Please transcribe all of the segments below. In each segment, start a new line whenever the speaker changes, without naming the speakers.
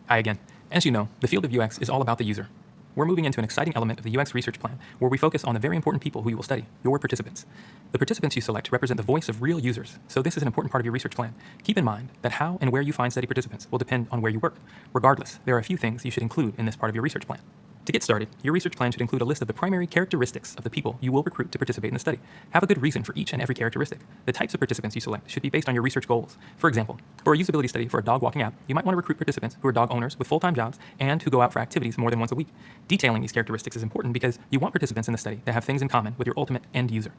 Hi again. As you know, the field of UX is all about the user. We're moving into an exciting element of the UX research plan where we focus on the very important people who you will study, your participants. The participants you select represent the voice of real users, so this is an important part of your research plan. Keep in mind that how and where you find study participants will depend on where you work. Regardless, there are a few things you should include in this part of your research plan. To get started, your research plan should include a list of the primary characteristics of the people you will recruit to participate in the study. Have a good reason for each and every characteristic. The types of participants you select should be based on your research goals. For example, for a usability study for a dog walking app, you might want to recruit participants who are dog owners with full-time jobs and who go out for activities more than once a week. Detailing these characteristics is important because you want participants in the study to have things in common with your ultimate end user.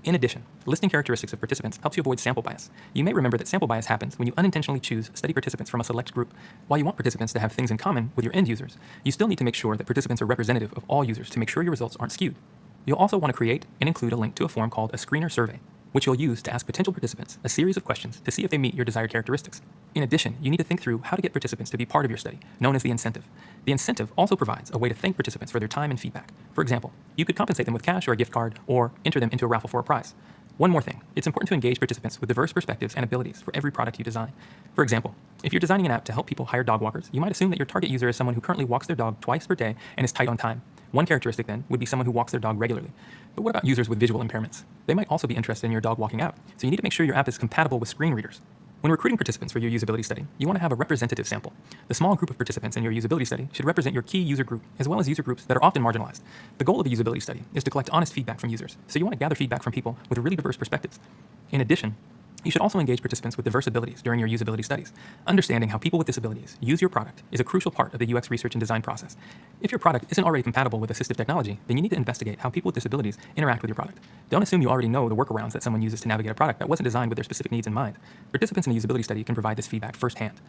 In addition, listing characteristics of participants helps you avoid sample bias. You may remember that sample bias happens when you unintentionally choose study participants from a select group. While you want participants to have things in common with your end users, you still need to make sure that participants are representative of all users to make sure your results aren't skewed. You'll also want to create and include a link to a form called a screener survey, which you'll use to ask potential participants a series of questions to see if they meet your desired characteristics. In addition, you need to think through how to get participants to be part of your study, known as the incentive. The incentive also provides a way to thank participants for their time and feedback. For example, you could compensate them with cash or a gift card, or enter them into a raffle for a prize. One more thing, it's important to engage participants with diverse perspectives and abilities for every product you design. For example, if you're designing an app to help people hire dog walkers, you might assume that your target user is someone who currently walks their dog twice per day and is tight on time. One characteristic then would be someone who walks their dog regularly. But what about users with visual impairments? They might also be interested in your dog walking app, so you need to make sure your app is compatible with screen readers. When recruiting participants for your usability study, you want to have a representative sample. The small group of participants in your usability study should represent your key user group, as well as user groups that are often marginalized. The goal of a usability study is to collect honest feedback from users, so you want to gather feedback from people with really diverse perspectives. In addition, you should also engage participants with diverse abilities during your usability studies. Understanding how people with disabilities use your product is a crucial part of the UX research and design process. If your product isn't already compatible with assistive technology, then you need to investigate how people with disabilities interact with your product. Don't assume you already know the workarounds that someone uses to navigate a product that wasn't designed with their specific needs in mind. Participants in the usability study can provide this feedback firsthand.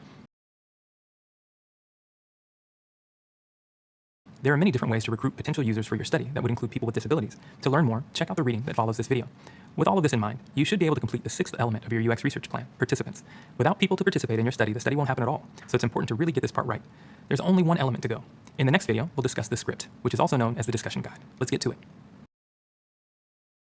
There are many different ways to recruit potential users for your study that would include people with disabilities. To learn more, check out the reading that follows this video. With all of this in mind, you should be able to complete the sixth element of your UX research plan, participants. Without people to participate in your study, the study won't happen at all, so it's important to really get this part right. There's only one element to go. In the next video, we'll discuss the script, which is also known as the discussion guide. Let's get to it.